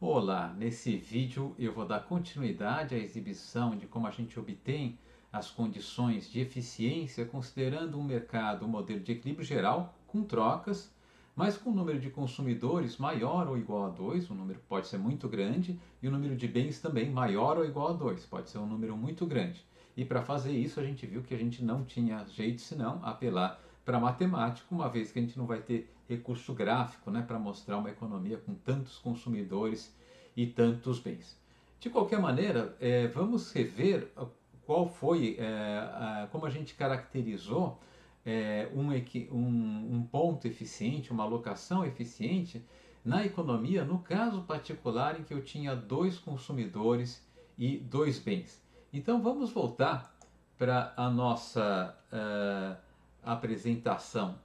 Olá, nesse vídeo eu vou dar continuidade à exibição de como a gente obtém as condições de eficiência considerando um mercado, um modelo de equilíbrio geral com trocas, mas com um número de consumidores maior ou igual a 2, um número pode ser muito grande, e o número de bens também maior ou igual a 2, pode ser um número muito grande. E para fazer isso a gente viu que a gente não tinha jeito senão apelar para matemática, uma vez que a gente não vai ter recurso gráfico, né, para mostrar uma economia com tantos consumidores e tantos bens. De qualquer maneira, vamos rever qual foi, como a gente caracterizou um ponto eficiente, uma alocação eficiente na economia, no caso particular em que eu tinha dois consumidores e dois bens. Então vamos voltar para a nossa apresentação,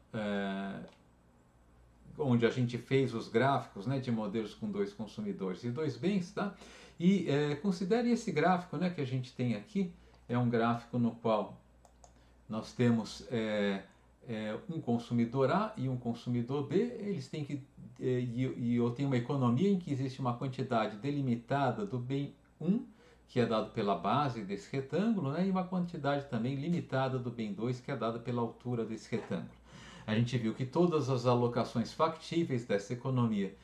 onde a gente fez os gráficos, né, de modelos com dois consumidores e dois bens, tá? E considere esse gráfico, né, que a gente tem aqui, é um gráfico no qual nós temos um consumidor A e um consumidor B, eles têm que, e eu tenho uma economia em que existe uma quantidade delimitada do bem 1, que é dado pela base desse retângulo, né, e uma quantidade também limitada do bem 2, que é dada pela altura desse retângulo. A gente viu que todas as alocações factíveis dessa economia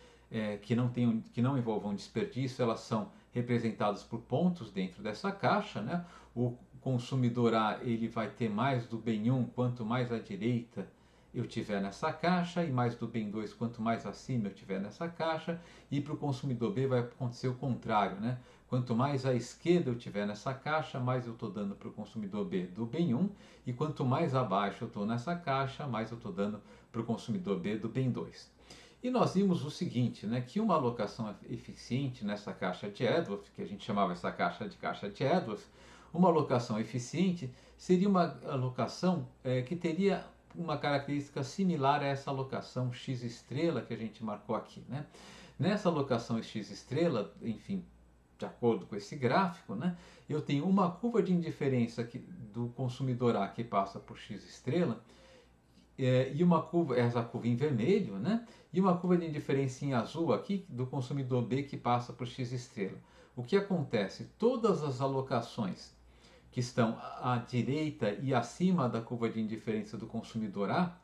que não envolvam desperdício, elas são representadas por pontos dentro dessa caixa, né? O consumidor A ele vai ter mais do bem 1 quanto mais à direita eu tiver nessa caixa, e mais do bem 2 quanto mais acima eu tiver nessa caixa, e para o consumidor B vai acontecer o contrário, né? Quanto mais à esquerda eu tiver nessa caixa, mais eu estou dando para o consumidor B do bem 1, e quanto mais abaixo eu estou nessa caixa, mais eu estou dando para o consumidor B do bem 2. E nós vimos o seguinte, né, que uma alocação eficiente nessa caixa de Edworth, que a gente chamava essa caixa de Edworth, uma alocação eficiente seria uma alocação que teria uma característica similar a essa alocação x estrela que a gente marcou aqui, né? Nessa alocação x estrela, enfim, de acordo com esse gráfico, né, eu tenho uma curva de indiferença do consumidor A que passa por x estrela, e uma curva, essa curva em vermelho, né, e uma curva de indiferença em azul aqui do consumidor B que passa por x estrela. O que acontece? Todas as alocações que estão à direita e acima da curva de indiferença do consumidor A,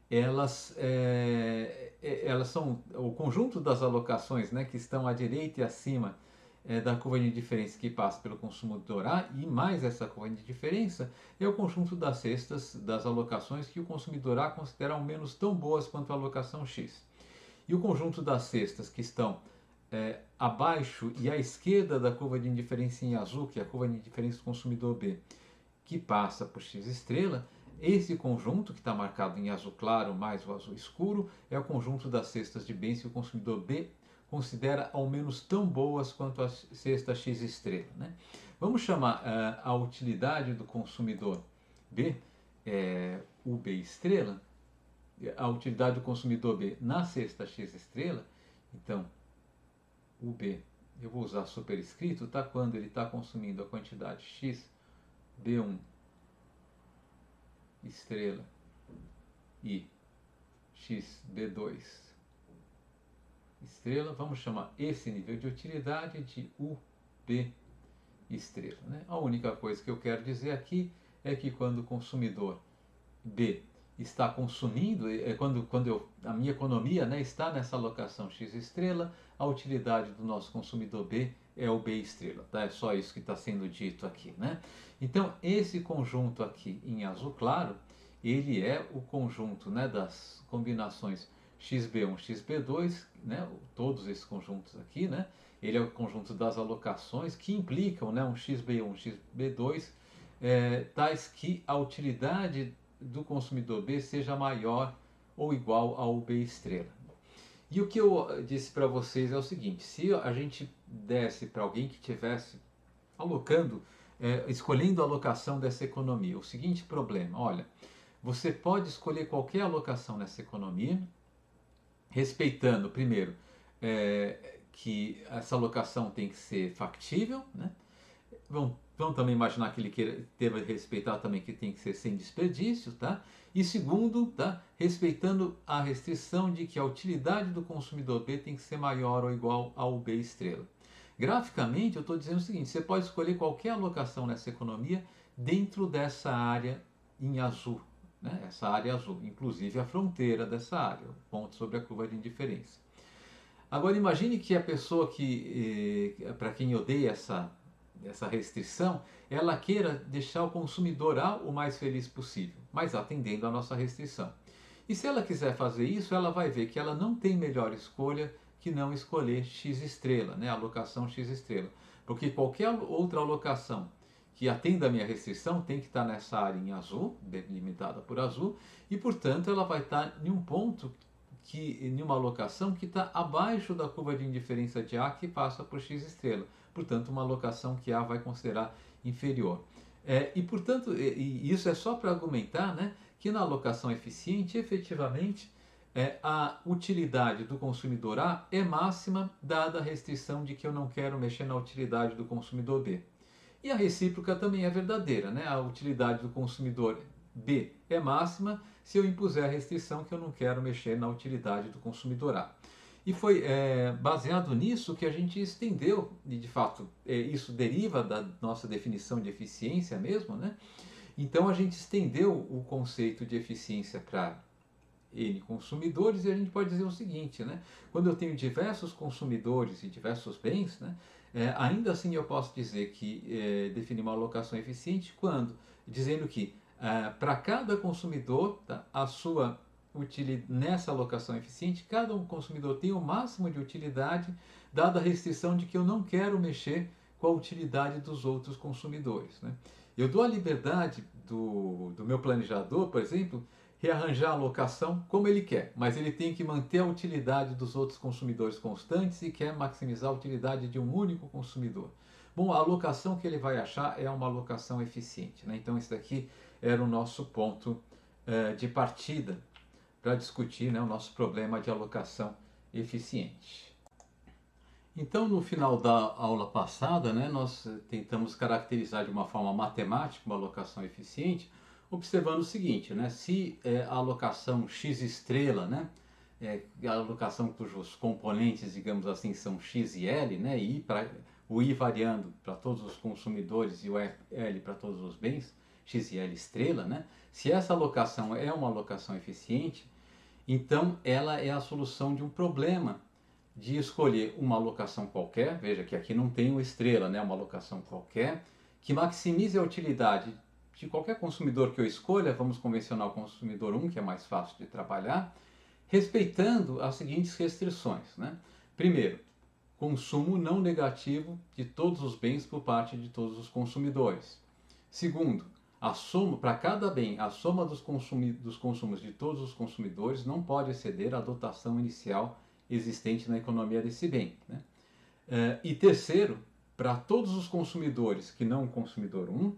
elas são o conjunto das alocações, né, que estão à direita e acima da curva de diferença que passa pelo consumidor A, e mais essa curva de diferença é o conjunto das cestas das alocações que o consumidor A considera ao menos tão boas quanto a alocação X. E o conjunto das cestas que estão abaixo e à esquerda da curva de indiferença em azul, que é a curva de indiferença do consumidor B, que passa por x estrela, esse conjunto, que está marcado em azul claro mais o azul escuro, é o conjunto das cestas de bens que o consumidor B considera ao menos tão boas quanto a cesta x estrela, né? Vamos chamar a utilidade do consumidor B, UB estrela, a utilidade do consumidor B na cesta x estrela. Então, UB, eu vou usar superescrito, tá? Quando ele está consumindo a quantidade x, B1 estrela e x B2 estrela, vamos chamar esse nível de utilidade de UB estrela, né? A única coisa que eu quero dizer aqui é que quando o consumidor B está consumindo, quando a minha economia, né, está nessa alocação x estrela, a utilidade do nosso consumidor B é o B estrela, tá? É só isso que está sendo dito aqui, né? Então esse conjunto aqui em azul claro, ele é o conjunto, né, das combinações xB1, xB2, né, todos esses conjuntos aqui, né? Ele é o conjunto das alocações que implicam, né, um xB1, xB2, tais que a utilidade do consumidor B seja maior ou igual ao B estrela. E o que eu disse para vocês é o seguinte: se a gente desse para alguém que tivesse alocando, escolhendo a alocação dessa economia, o seguinte problema: olha, você pode escolher qualquer alocação nessa economia, respeitando, primeiro, que essa alocação tem que ser factível, né? Vamos também imaginar que ele deva respeitar também que tem que ser sem desperdício, tá? E segundo, tá? Respeitando a restrição de que a utilidade do consumidor B tem que ser maior ou igual ao B estrela. Graficamente, eu estou dizendo o seguinte: você pode escolher qualquer alocação nessa economia dentro dessa área em azul, né? Essa área azul, inclusive a fronteira dessa área, o ponto sobre a curva de indiferença. Agora imagine que a pessoa que, para quem eu dei essa restrição, ela queira deixar o consumidor A o mais feliz possível, mas atendendo à nossa restrição. E se ela quiser fazer isso, ela vai ver que ela não tem melhor escolha que não escolher X estrela, né? Alocação X estrela. Porque qualquer outra alocação que atenda a minha restrição tem que estar nessa área em azul, delimitada por azul, e portanto ela vai estar em um ponto em uma alocação que está abaixo da curva de indiferença de A que passa por X estrela. Portanto, uma alocação que A vai considerar inferior. E portanto, isso é só para argumentar, né, que na alocação eficiente, efetivamente, a utilidade do consumidor A é máxima, dada a restrição de que eu não quero mexer na utilidade do consumidor B. E a recíproca também é verdadeira, né? A utilidade do consumidor B é máxima se eu impuser a restrição que eu não quero mexer na utilidade do consumidor A. E foi baseado nisso que a gente estendeu, e de fato isso deriva da nossa definição de eficiência mesmo, né? Então a gente estendeu o conceito de eficiência para N consumidores, e a gente pode dizer o seguinte, né? Quando eu tenho diversos consumidores e diversos bens, né? Ainda assim eu posso dizer que definir uma alocação eficiente quando, dizendo que para cada consumidor, tá, nessa alocação eficiente, cada consumidor tem o máximo de utilidade, dada a restrição de que eu não quero mexer com a utilidade dos outros consumidores, né? Eu dou a liberdade do meu planejador, por exemplo, rearranjar a alocação como ele quer, mas ele tem que manter a utilidade dos outros consumidores constantes e quer maximizar a utilidade de um único consumidor. Bom, a alocação que ele vai achar é uma alocação eficiente, né? Então, esse daqui era o nosso ponto de partida para discutir, né, o nosso problema de alocação eficiente. Então, no final da aula passada, né, nós tentamos caracterizar de uma forma matemática uma alocação eficiente, observando o seguinte, né, se a alocação X estrela, né, a alocação cujos componentes, digamos assim, são X e L, né, o I variando para todos os consumidores e o L para todos os bens, X e L estrela, né, se essa alocação é uma alocação eficiente, então ela é a solução de um problema de escolher uma alocação qualquer, veja que aqui não tem uma estrela, né, uma alocação qualquer, que maximize a utilidade de qualquer consumidor que eu escolha, vamos convencionar o consumidor 1, que é mais fácil de trabalhar, respeitando as seguintes restrições, né? Primeiro, consumo não negativo de todos os bens por parte de todos os consumidores. Segundo, a soma, para cada bem, a soma dos consumos de todos os consumidores não pode exceder a dotação inicial existente na economia desse bem, né? E terceiro, para todos os consumidores que não o consumidor 1,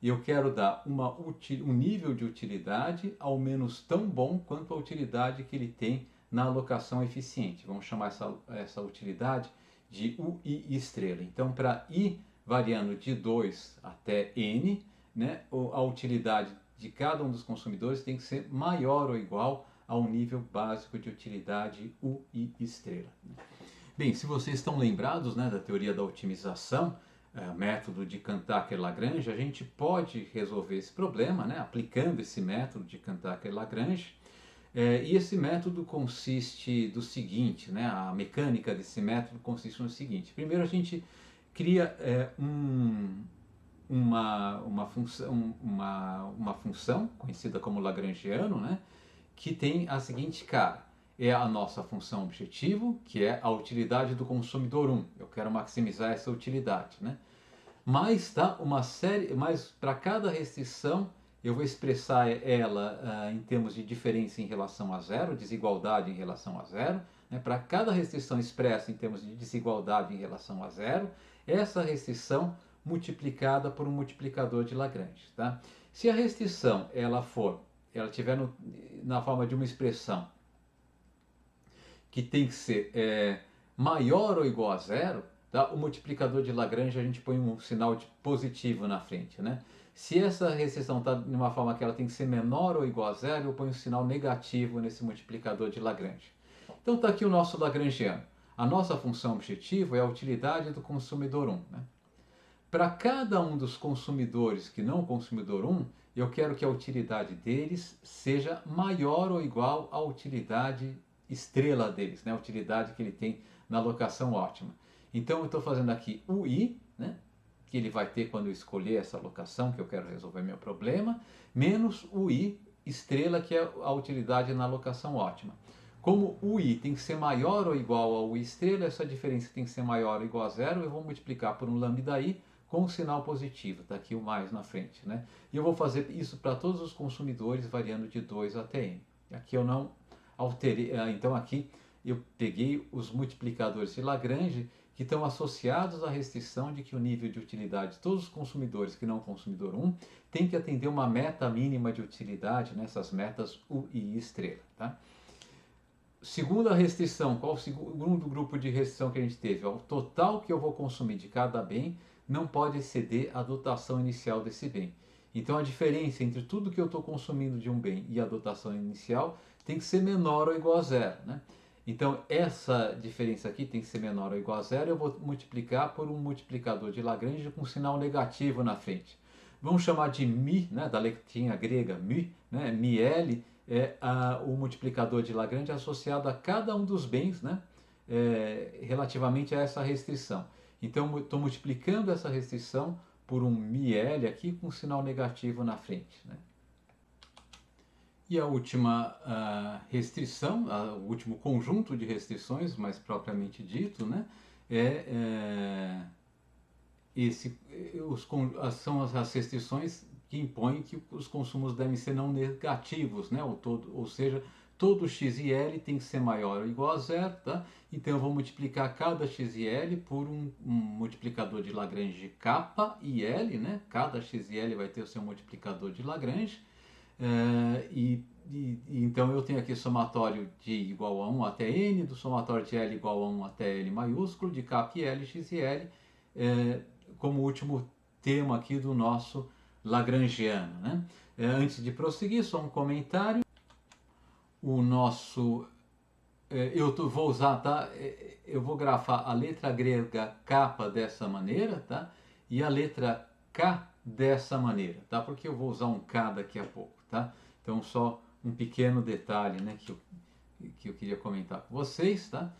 eu quero dar um nível de utilidade ao menos tão bom quanto a utilidade que ele tem na alocação eficiente. Vamos chamar essa utilidade de UI estrela. Então, para I variando de 2 até N, né, a utilidade de cada um dos consumidores tem que ser maior ou igual ao nível básico de utilidade UI estrela. Bem, se vocês estão lembrados, né, da teoria da otimização, método de Cantaker-Lagrange, a gente pode resolver esse problema, né, aplicando esse método de Cantaker-Lagrange. E esse método consiste do seguinte, né, a mecânica desse método consiste no seguinte. Primeiro a gente cria uma função conhecida como lagrangiano, né, que tem a seguinte cara. É a nossa função objetivo, que é a utilidade do consumidor 1. Eu quero maximizar essa utilidade, né? Mas para cada restrição eu vou expressar ela em termos de diferença em relação a zero, desigualdade em relação a zero. Né? Para cada restrição expressa em termos de desigualdade em relação a zero, essa restrição multiplicada por um multiplicador de Lagrange. Tá? Se a restrição ela tiver na forma de uma expressão que tem que ser maior ou igual a zero, tá? O multiplicador de Lagrange a gente põe um sinal de positivo na frente, né? Se essa restrição está de uma forma que ela tem que ser menor ou igual a zero, eu ponho um sinal negativo nesse multiplicador de Lagrange. Então está aqui o nosso Lagrangiano. A nossa função objetivo é a utilidade do consumidor 1. Né? Para cada um dos consumidores que não consumidor 1, eu quero que a utilidade deles seja maior ou igual à utilidade estrela deles, né? A utilidade que ele tem na alocação ótima. Então eu estou fazendo aqui o I, né? Que ele vai ter quando eu escolher essa alocação que eu quero resolver meu problema, menos o I estrela, que é a utilidade na alocação ótima. Como o I tem que ser maior ou igual ao I estrela, essa diferença tem que ser maior ou igual a zero, eu vou multiplicar por um lambda I com um sinal positivo, está aqui o mais na frente. Né? E eu vou fazer isso para todos os consumidores, variando de 2 até n. Aqui eu não alterei, então aqui eu peguei os multiplicadores de Lagrange que estão associados à restrição de que o nível de utilidade de todos os consumidores que não consumidor 1 tem que atender uma meta mínima de utilidade nessas metas U e I estrela. Tá? Segunda restrição, qual o segundo grupo de restrição que a gente teve? O total que eu vou consumir de cada bem não pode exceder a dotação inicial desse bem. Então a diferença entre tudo que eu estou consumindo de um bem e a dotação inicial tem que ser menor ou igual a zero. Né? Então essa diferença aqui tem que ser menor ou igual a zero, eu vou multiplicar por um multiplicador de Lagrange com um sinal negativo na frente. Vamos chamar de μ, né, da letrinha grega μ, né, μl, é o multiplicador de Lagrange associado a cada um dos bens, né, relativamente a essa restrição. Então, estou multiplicando essa restrição por um μl aqui com um sinal negativo na frente. Né? E a última restrição, o último conjunto de restrições, mais propriamente dito, né, são as restrições que impõem que os consumos devem ser não negativos, né? Ou seja, todo x e l tem que ser maior ou igual a zero, tá? Então eu vou multiplicar cada x e l por um multiplicador de Lagrange k e l, né? Cada x e l vai ter o seu multiplicador de Lagrange, então eu tenho aqui somatório de igual a 1 até n, do somatório de l igual a 1 até l maiúsculo, de k e l, x e l, como último tema aqui do nosso Lagrangiano. Né? Antes de prosseguir, só um comentário. O nosso, vou usar, tá? Eu vou grafar a letra grega K dessa maneira, tá? E a letra K dessa maneira, tá? Porque eu vou usar um K daqui a pouco, tá? Então só um pequeno detalhe, né, que eu queria comentar com vocês, tá?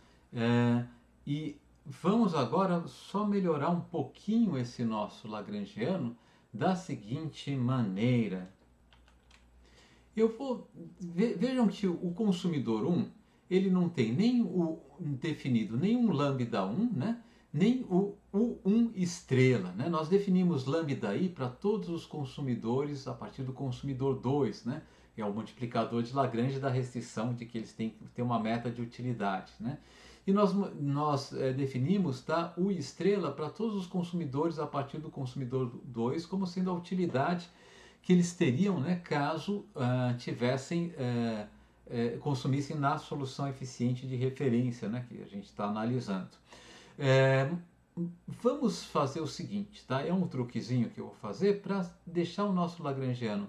E vamos agora só melhorar um pouquinho esse nosso Lagrangiano da seguinte maneira. Vejam que o consumidor 1, ele não tem nem definido nenhum lambda 1, né? Nem o 1 estrela. Né? Nós definimos lambda i para todos os consumidores a partir do consumidor 2, né? Que é o multiplicador de Lagrange da restrição de que eles têm que ter uma meta de utilidade. Né? E nós definimos, tá, U estrela para todos os consumidores a partir do consumidor 2 como sendo a utilidade que eles teriam, né, caso consumissem na solução eficiente de referência, né, que a gente está analisando. Vamos fazer o seguinte, tá? É um truquezinho que eu vou fazer para deixar o nosso Lagrangiano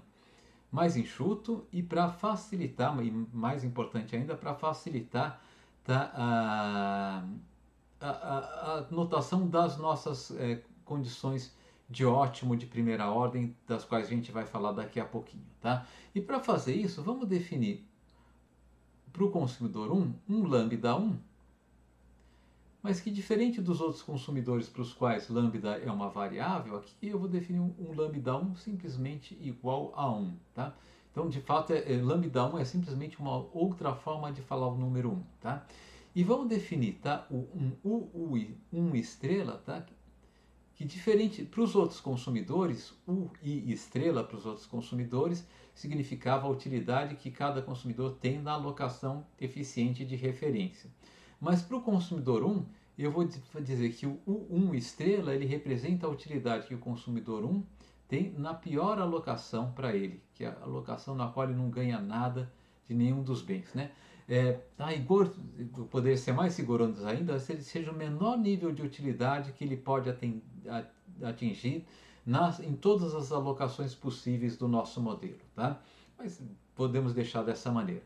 mais enxuto e para facilitar, e mais importante ainda, para facilitar, tá, a notação das nossas condições de ótimo de primeira ordem, das quais a gente vai falar daqui a pouquinho, tá? E para fazer isso, vamos definir para o consumidor 1, um lambda 1, mas que diferente dos outros consumidores para os quais lambda é uma variável, aqui eu vou definir um lambda 1 simplesmente igual a 1, tá? Então, de fato, lambda 1 é simplesmente uma outra forma de falar o número 1, tá? E vamos definir, tá, um estrela, tá? Que diferente para os outros consumidores, o I estrela para os outros consumidores significava a utilidade que cada consumidor tem na alocação eficiente de referência. Mas para o consumidor 1, eu vou dizer que o U1 estrela ele representa a utilidade que o consumidor 1 tem na pior alocação para ele, que é a alocação na qual ele não ganha nada de nenhum dos bens. Né? a rigor, poder ser mais rigoroso ainda, se ele seja o menor nível de utilidade que ele pode atingir em todas as alocações possíveis do nosso modelo, tá? Mas podemos deixar dessa maneira.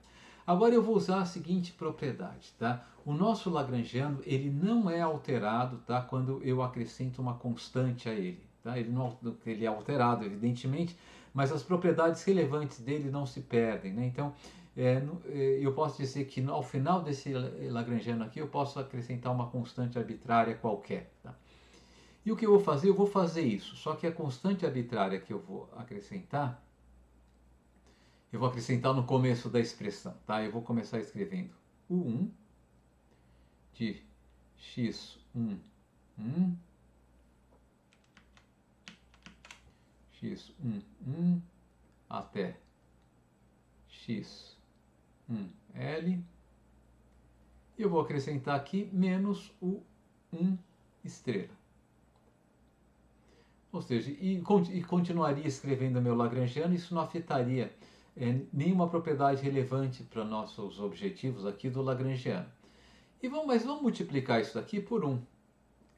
Agora eu vou usar a seguinte propriedade, tá? O nosso lagrangiano, ele não é alterado, tá? Quando eu acrescento uma constante a ele, tá? Ele é alterado, evidentemente, mas as propriedades relevantes dele não se perdem, né? Então, eu posso dizer que ao final desse lagrangiano aqui, eu posso acrescentar uma constante arbitrária qualquer, tá? E o que eu vou fazer? Eu vou fazer isso, só que a constante arbitrária que eu vou acrescentar no começo da expressão, tá? Eu vou começar escrevendo U1 de x1, x1 até x1L. E eu vou acrescentar aqui menos o 1 estrela. Ou seja, e continuaria escrevendo meu lagrangiano, isso não afetaria nenhuma propriedade relevante para nossos objetivos aqui do lagrangiano. Mas vamos multiplicar isso daqui por 1.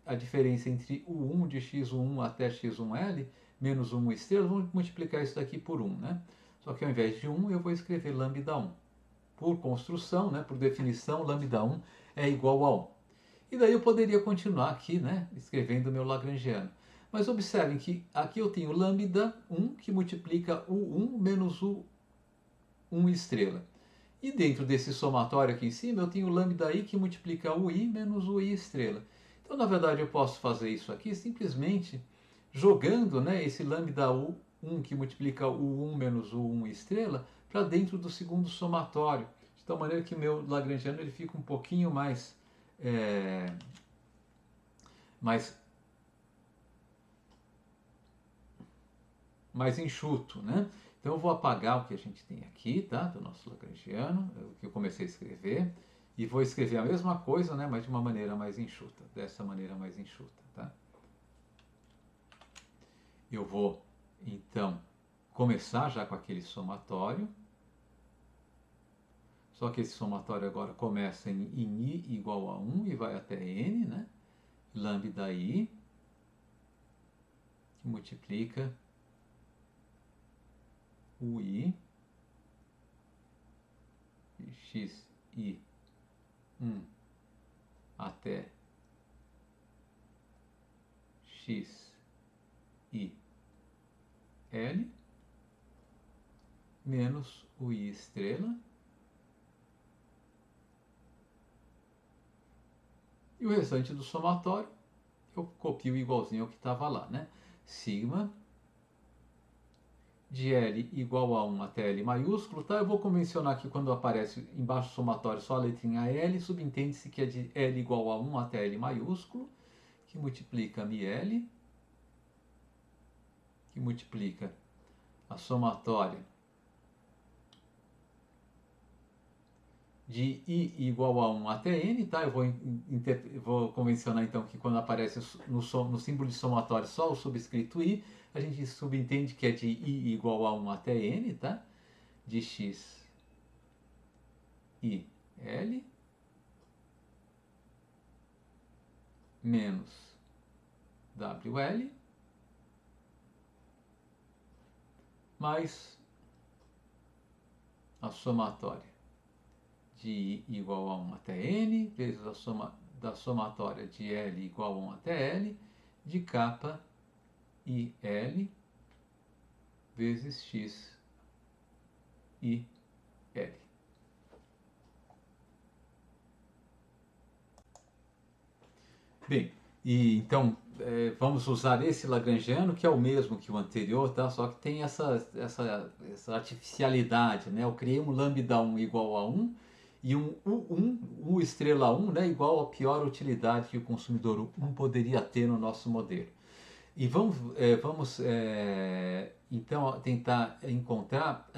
A diferença entre o 1 de x1 até x1L menos 1 estrela, vamos multiplicar isso daqui por 1, né? Só que ao invés de 1, eu vou escrever lambda 1. Por construção, né, por definição, lambda 1 é igual a 1. E daí eu poderia continuar aqui, né, escrevendo o meu lagrangiano. Mas observem que aqui eu tenho lambda 1 que multiplica o 1 menos o 1 estrela. E dentro desse somatório aqui em cima eu tenho lambda i que multiplica o i menos o i estrela. Então, na verdade, eu posso fazer isso aqui simplesmente jogando, né, esse lambda 1 que multiplica o 1 menos o 1 estrela para dentro do segundo somatório. De tal maneira que meu lagrangiano ele fica um pouquinho mais enxuto, né? Então eu vou apagar o que a gente tem aqui, tá? Do nosso lagrangiano, o que eu comecei a escrever, e vou escrever a mesma coisa, né? Mas de uma maneira mais enxuta, dessa maneira mais enxuta, tá? Eu vou, então, começar já com aquele somatório, só que esse somatório agora começa em i igual a 1 e vai até n, né? Lambda i, que multiplica o i xi1 até xil menos o i estrela e o restante do somatório eu copio igualzinho ao que estava lá, né? Sigma de L igual a 1 até L maiúsculo, tá? Eu vou convencionar que quando aparece embaixo do somatório só a letrinha L, subentende-se que é de L igual a 1 até L maiúsculo, que multiplica μL, que multiplica a somatória de I igual a 1 até N, tá? Eu vou convencionar então que quando aparece no símbolo de somatório só o subscrito I, a gente subentende que é de I igual a 1 até N, tá? De X I L menos WL mais a somatória de I igual a 1 até N, vezes a soma da somatória de L igual a 1 até L, de kappa IL vezes X IL. Bem, e então vamos usar esse lagrangiano, que é o mesmo que o anterior, tá? Só que tem essa artificialidade, né? Eu criei um lambda 1 igual a 1 e um U1, U estrela 1, né? Igual a pior utilidade que o consumidor 1 poderia ter no nosso modelo. E vamos então tentar encontrar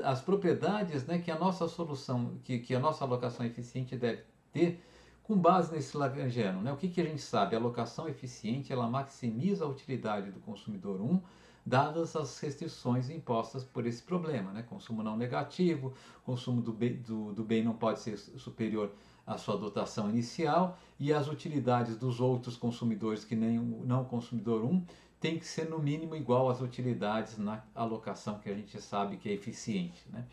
as propriedades, né, que a nossa solução, que a nossa alocação eficiente deve ter com base nesse lagrangiano, né? O que a gente sabe? A alocação eficiente ela maximiza a utilidade do consumidor 1 dadas as restrições impostas por esse problema, né? Consumo não negativo, consumo do bem não pode ser superior à sua dotação inicial, e as utilidades dos outros consumidores, que nem o não consumidor 1, tem que ser no mínimo igual às utilidades na alocação que a gente sabe que é eficiente, né?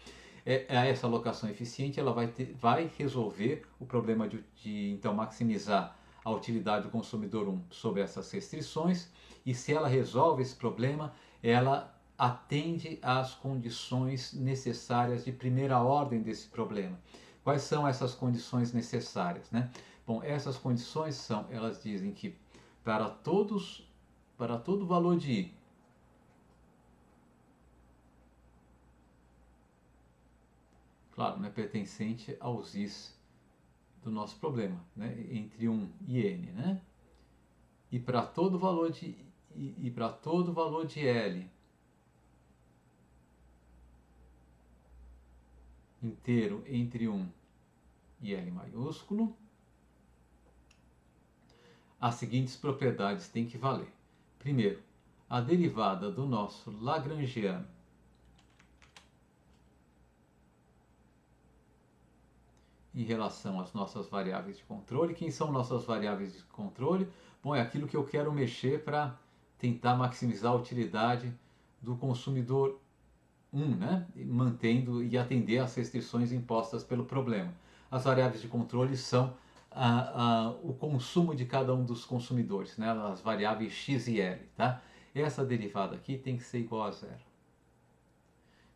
Essa alocação eficiente ela vai resolver o problema de então maximizar a utilidade do consumidor 1 sobre essas restrições, e se ela resolve esse problema, ela atende às condições necessárias de primeira ordem desse problema. Quais são essas condições necessárias, né? Bom, essas condições são, elas dizem que para todo valor de I, claro, né, pertencente aos Is do nosso problema, né, entre 1 e N, né? E para todo valor de para todo valor de L inteiro entre 1 e L maiúsculo, as seguintes propriedades têm que valer. Primeiro, a derivada do nosso lagrangiano em relação às nossas variáveis de controle. Quem são nossas variáveis de controle? Bom, é aquilo que eu quero mexer para tentar maximizar a utilidade do consumidor 1, né? Mantendo e atender às restrições impostas pelo problema. As variáveis de controle são o consumo de cada um dos consumidores, né? As variáveis x e l. Tá? Essa derivada aqui tem que ser igual a zero.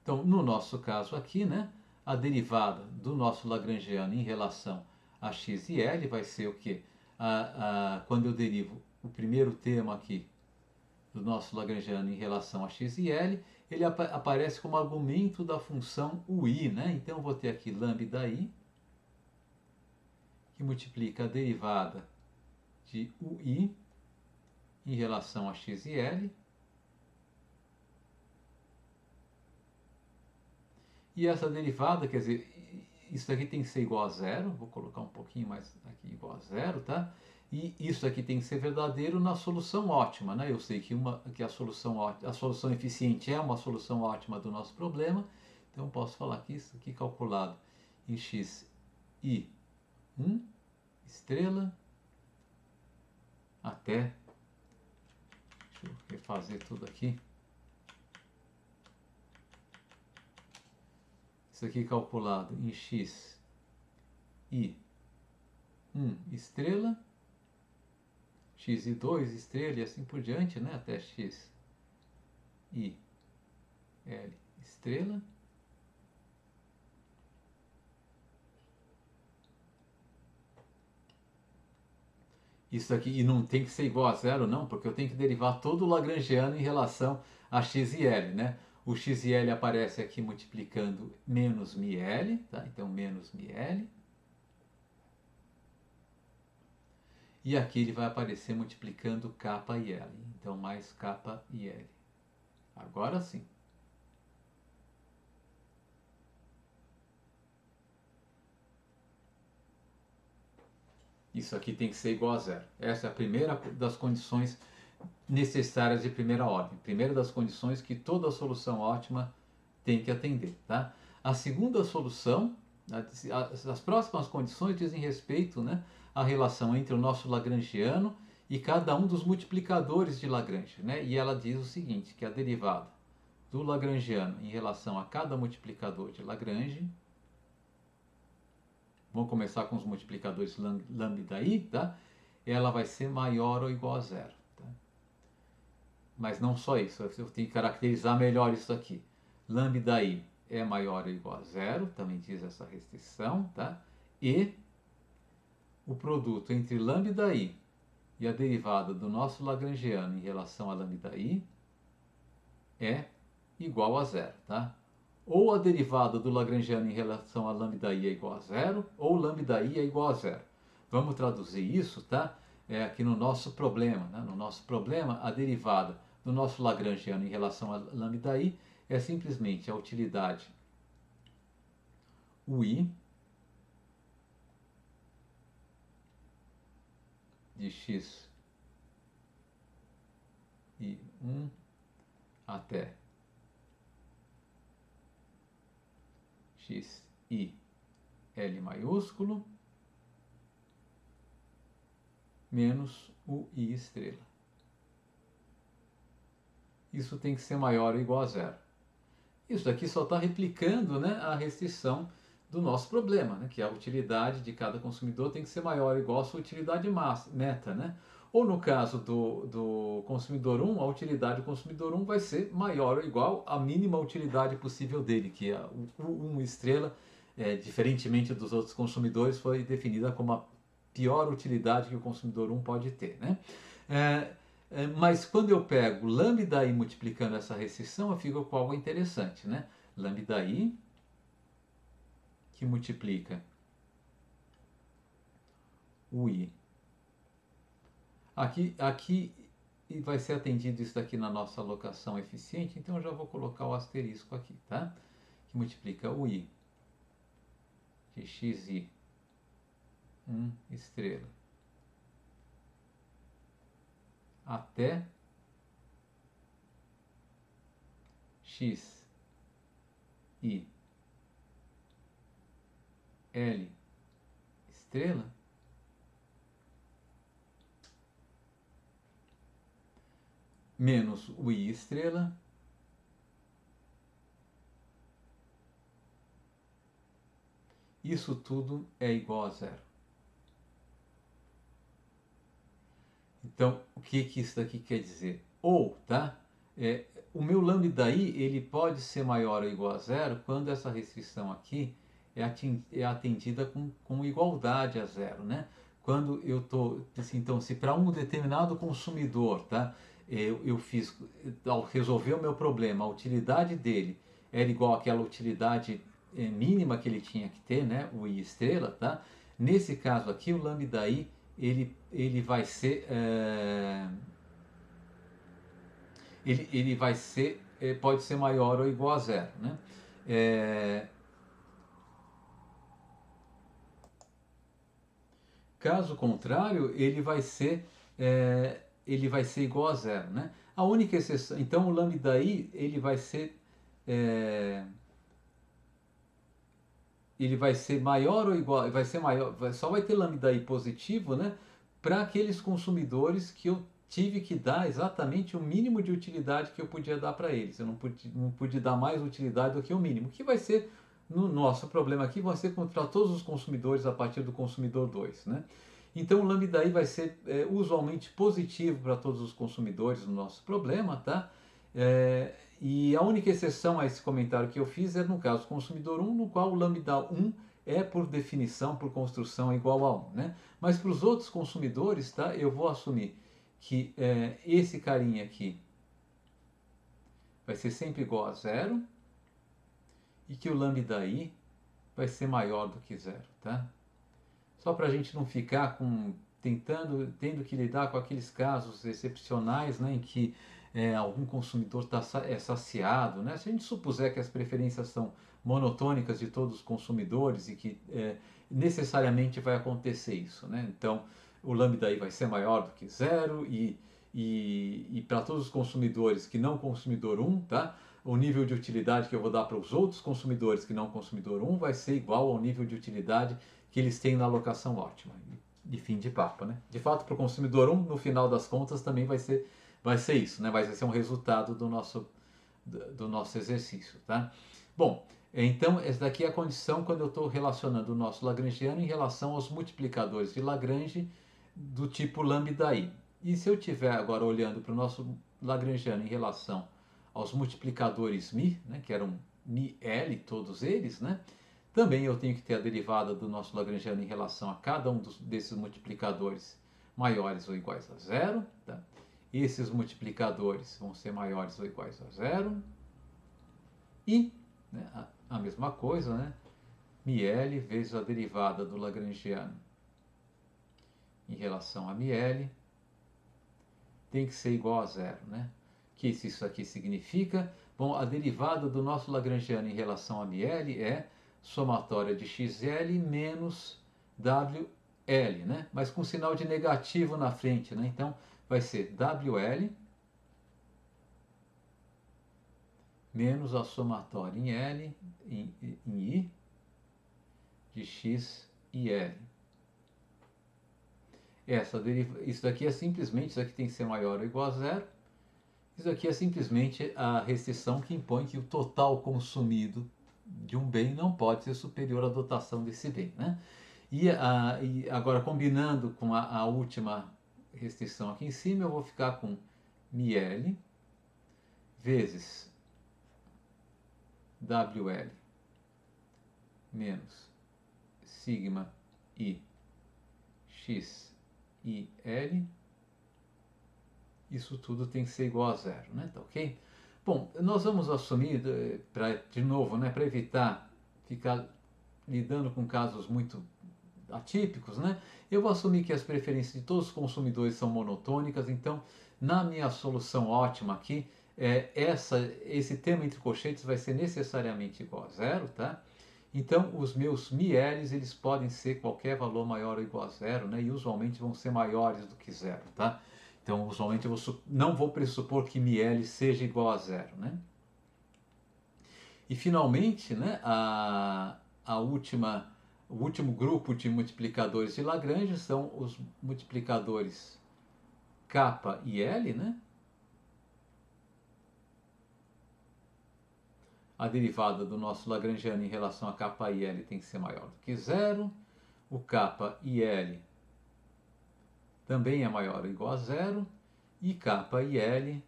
Então, no nosso caso aqui, né, a derivada do nosso lagrangiano em relação a x e l vai ser o quê? Quando eu derivo o primeiro termo aqui do nosso lagrangiano em relação a x e l, ele aparece como argumento da função ui, né? Então eu vou ter aqui lambda i, que multiplica a derivada de ui em relação a x e l. E essa derivada, quer dizer, isso aqui tem que ser igual a zero, vou colocar um pouquinho mais aqui igual a zero, tá? E isso aqui tem que ser verdadeiro na solução ótima, né? Eu sei que a solução eficiente é uma solução ótima do nosso problema, então eu posso falar que isso aqui calculado em x e 1 estrela até, deixa eu refazer tudo aqui, isso aqui calculado em x e 1 estrela, x e 2 estrela e assim por diante, né? Até x e l estrela. Isso aqui, e não tem que ser igual a zero, não, porque eu tenho que derivar todo o lagrangiano em relação a x e l, né? O x e l aparece aqui multiplicando menos μl, tá? Então menos μl. E aqui ele vai aparecer multiplicando k e l, então mais k e l. Agora sim. Isso aqui tem que ser igual a zero. Essa é a primeira das condições necessárias de primeira ordem. Primeira das condições que toda solução ótima tem que atender. Tá? A segunda solução, as próximas condições dizem respeito, né, à relação entre o nosso lagrangiano e cada um dos multiplicadores de Lagrange. Né? E ela diz o seguinte, que a derivada do lagrangiano em relação a cada multiplicador de Lagrange, vamos começar com os multiplicadores lambda i, tá? Ela vai ser maior ou igual a zero. Tá? Mas não só isso, eu tenho que caracterizar melhor isso aqui. Lambda i é maior ou igual a zero, também diz essa restrição, tá? E o produto entre lambda i e a derivada do nosso lagrangiano em relação a lambda i é igual a zero, tá? Ou a derivada do lagrangiano em relação a lambda i é igual a zero, ou lambda i é igual a zero. Vamos traduzir isso, tá? Aqui no nosso problema. Né? No nosso problema, a derivada do nosso lagrangiano em relação a lambda i é simplesmente a utilidade ui de x e 1 até x, i, L maiúsculo, menos o i estrela. Isso tem que ser maior ou igual a zero. Isso daqui só está replicando, né, a restrição do nosso problema, né, que a utilidade de cada consumidor tem que ser maior ou igual à sua utilidade meta, né? Ou no caso do consumidor 1, a utilidade do consumidor 1 vai ser maior ou igual à mínima utilidade possível dele, que é o 1 estrela, diferentemente dos outros consumidores, foi definida como a pior utilidade que o consumidor 1 pode ter, né? Mas quando eu pego lambda i multiplicando essa restrição, eu fico com algo interessante, né? Lambda i que multiplica o i. Aqui vai ser atendido isso daqui na nossa alocação eficiente, então eu já vou colocar o asterisco aqui, tá? Que multiplica o i de xi 1 estrela até x i L estrela menos o i estrela isso tudo é igual a zero. Então, o que isso daqui quer dizer? Ou, tá? O meu lambda i ele pode ser maior ou igual a zero quando essa restrição aqui é atendida com igualdade a zero, né? Quando eu estou, assim, então, se para um determinado consumidor, tá? Eu fiz, ao resolver o meu problema, a utilidade dele era igual àquela utilidade mínima que ele tinha que ter, né? O i estrela, tá? Nesse caso aqui, o lambda i ele vai ser ele vai ser pode ser maior ou igual a zero, né? Caso contrário, ele vai ser igual a zero, né? A única exceção, então o lambda i ele vai ser maior ou igual, vai ser maior, só vai ter lambda i positivo, né? Para aqueles consumidores que eu tive que dar exatamente o mínimo de utilidade que eu podia dar para eles. Eu não pude dar mais utilidade do que o mínimo, que vai ser, no nosso problema aqui, vai ser contra todos os consumidores a partir do consumidor 2, né? Então o lambda i vai ser usualmente positivo para todos os consumidores no nosso problema, tá? E a única exceção a esse comentário que eu fiz é no caso consumidor 1, no qual o lambda 1 é por definição, por construção, igual a 1, né? Mas para os outros consumidores, tá? Eu vou assumir que esse carinha aqui vai ser sempre igual a zero e que o lambda i vai ser maior do que zero, tá? Só para a gente não ficar tendo que lidar com aqueles casos excepcionais, né, em que algum consumidor está saciado, né? Se a gente supuser que as preferências são monotônicas de todos os consumidores e que necessariamente vai acontecer isso, né? Então o lambda i vai ser maior do que zero e para todos os consumidores que não consumidor 1, tá? O nível de utilidade que eu vou dar para os outros consumidores que não consumidor 1 vai ser igual ao nível de utilidade que eles têm na alocação ótima. De fim de papo, né? De fato, para o consumidor 1, no final das contas, também vai ser isso, né? Vai ser um resultado do nosso exercício, tá? Bom, então essa daqui é a condição quando eu estou relacionando o nosso lagrangiano em relação aos multiplicadores de Lagrange do tipo lambda i. E se eu estiver agora olhando para o nosso lagrangiano em relação aos multiplicadores μ, né, que eram μl, todos eles, né? Também eu tenho que ter a derivada do nosso lagrangiano em relação a cada um desses multiplicadores maiores ou iguais a zero, tá? Esses multiplicadores vão ser maiores ou iguais a zero. E, né, a mesma coisa, né? μl vezes a derivada do lagrangiano em relação a μl tem que ser igual a zero, né? O que isso aqui significa? Bom, a derivada do nosso lagrangiano em relação a μl é somatória de xl menos wl, né? Mas com sinal de negativo na frente, né? Então vai ser wl menos a somatória em L, em I, de X e L. Isso daqui é simplesmente, isso aqui tem que ser maior ou igual a zero. Isso aqui é simplesmente a restrição que impõe que o total consumido de um bem não pode ser superior à dotação desse bem, né? E agora, combinando com a última restrição aqui em cima, eu vou ficar com μL vezes WL menos sigma I X I L. Isso tudo tem que ser igual a zero, né? Tá ok? Bom, nós vamos assumir, de novo, né, para evitar ficar lidando com casos muito atípicos, né? Eu vou assumir que as preferências de todos os consumidores são monotônicas, então na minha solução ótima aqui, esse termo entre colchetes vai ser necessariamente igual a zero, tá? Então os meus μLs eles podem ser qualquer valor maior ou igual a zero, né? E usualmente vão ser maiores do que zero, tá? Então usualmente eu não vou pressupor que μL seja igual a zero, né? E finalmente, né, o último grupo de multiplicadores de Lagrange são os multiplicadores K e L, né? A derivada do nosso lagrangiano em relação a K e L tem que ser maior do que zero. O K e L também é maior ou igual a zero. E K e L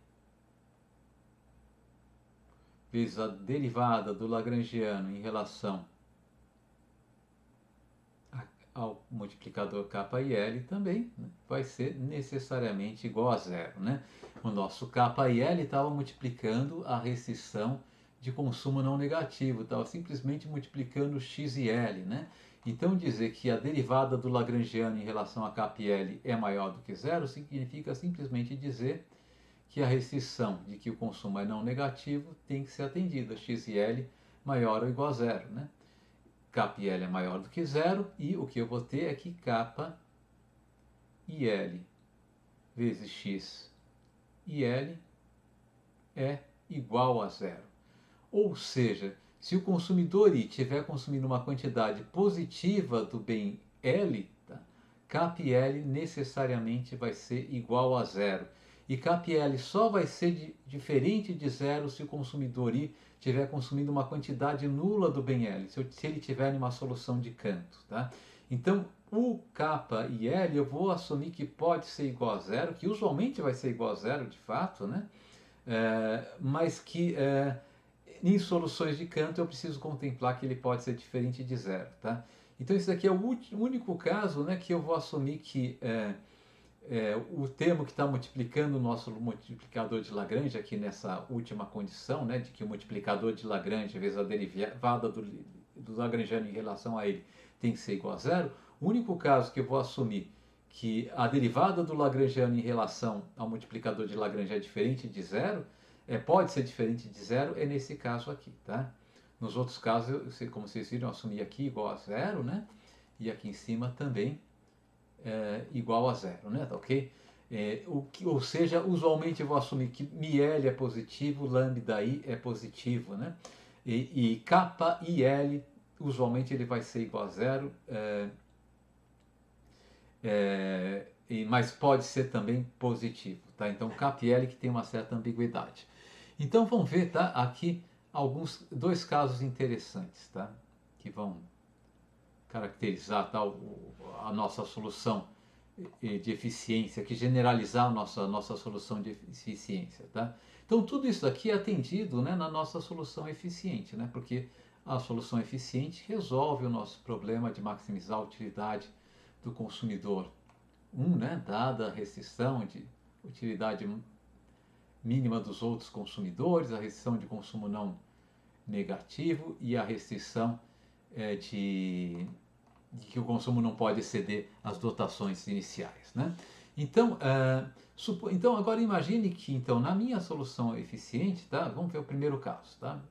vezes a derivada do lagrangiano em relação ao multiplicador K e L também, né, vai ser necessariamente igual a zero, né? O nosso K e L estava multiplicando a restrição de consumo não negativo, estava simplesmente multiplicando X e L, né? Então dizer que a derivada do lagrangiano em relação a K e L é maior do que zero significa simplesmente dizer que a restrição de que o consumo é não negativo tem que ser atendida, X e L maior ou igual a zero, né? K e L é maior do que zero, e o que eu vou ter é que K e L vezes X e L é igual a zero. Ou seja, se o consumidor I estiver consumindo uma quantidade positiva do bem L, tá? K e L necessariamente vai ser igual a zero. E K e L só vai ser diferente de zero se o consumidor I estiver consumindo uma quantidade nula do bem L, se ele tiver uma solução de canto, tá? Então, o K e L eu vou assumir que pode ser igual a zero, que usualmente vai ser igual a zero de fato, né? Mas que em soluções de canto eu preciso contemplar que ele pode ser diferente de zero, tá? Então, esse aqui é o único caso, né, que eu vou assumir que o termo que está multiplicando o nosso multiplicador de Lagrange aqui nessa última condição, né, de que o multiplicador de Lagrange vezes a derivada do lagrangiano em relação a ele tem que ser igual a zero. O único caso que eu vou assumir que a derivada do lagrangiano em relação ao multiplicador de Lagrange é diferente de zero, pode ser diferente de zero, é nesse caso aqui, tá? Nos outros casos, como vocês viram, eu assumi aqui igual a zero, né? E aqui em cima também igual a zero, né? Tá ok? Ou seja, usualmente eu vou assumir que μL é positivo, lambda I é positivo, né? E K e L, usualmente ele vai ser igual a zero, mas pode ser também positivo, tá? Então K e L que tem uma certa ambiguidade. Então vamos ver, tá? Aqui dois casos interessantes, tá? Que vão caracterizar a nossa solução de eficiência, que generalizar a nossa solução de eficiência, tá? Então tudo isso aqui é atendido, né, na nossa solução eficiente, né? Porque a solução eficiente resolve o nosso problema de maximizar a utilidade do consumidor 1, né, dada a restrição de utilidade mínima dos outros consumidores, a restrição de consumo não negativo e a restrição de que o consumo não pode exceder as dotações iniciais, né? Então, então agora imagine que então na minha solução eficiente, tá? Vamos ver o primeiro caso, tá?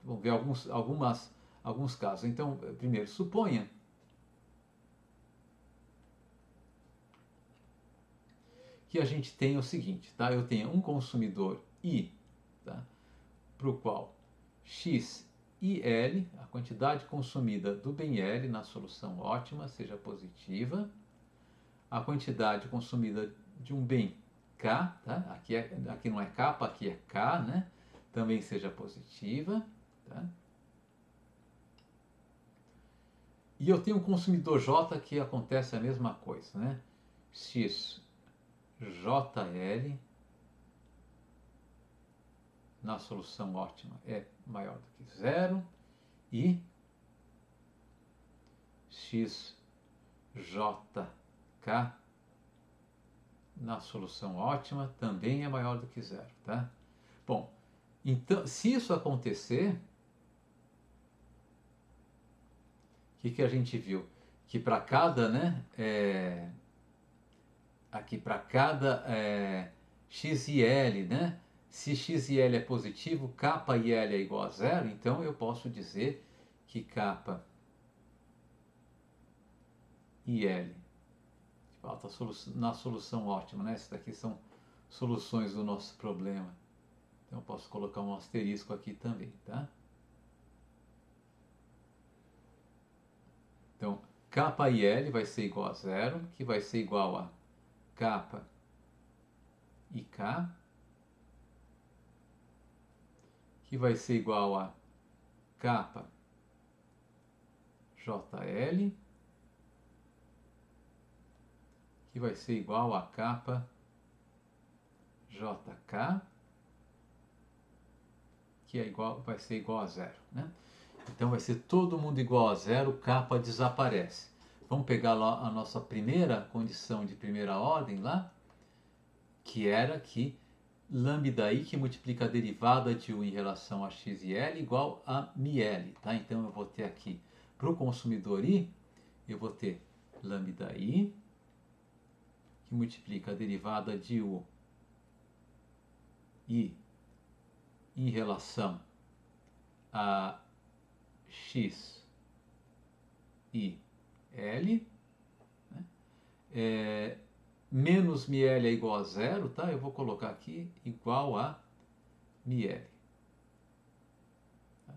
Vamos ver alguns casos. Então, primeiro, suponha que a gente tem o seguinte, tá? Eu tenho um consumidor I, tá? Para o qual x e L, a quantidade consumida do bem L na solução ótima, seja positiva. A quantidade consumida de um bem K, tá? Aqui não é kappa, aqui é K, né? Também seja positiva. Tá? E eu tenho um consumidor J que acontece a mesma coisa, né? X JL na solução ótima é maior do que zero e XJK na solução ótima também é maior do que zero, tá? Bom, então, se isso acontecer, o que a gente viu? Que para cada, né, aqui para cada x e L, né, se x e L é positivo, kappa e L é igual a zero, então eu posso dizer que kappa e L falta na solução ótima, né? Essas daqui são soluções do nosso problema. Então eu posso colocar um asterisco aqui também, tá? Então, kappa e L vai ser igual a zero, que vai ser igual a kappa e K, que vai ser igual a kappa JL, que vai ser igual a kappa JK, que é igual, vai ser igual a zero, né? Então vai ser todo mundo igual a zero, kappa desaparece. Vamos pegar lá a nossa primeira condição de primeira ordem lá, que era que lambda i que multiplica a derivada de u em relação a x e L igual a μL, tá? Então eu vou ter aqui, para o consumidor i, eu vou ter lambda i que multiplica a derivada de u i em relação a x e L, né? Menos μL é igual a zero, tá? Eu vou colocar aqui igual a μL. Tá?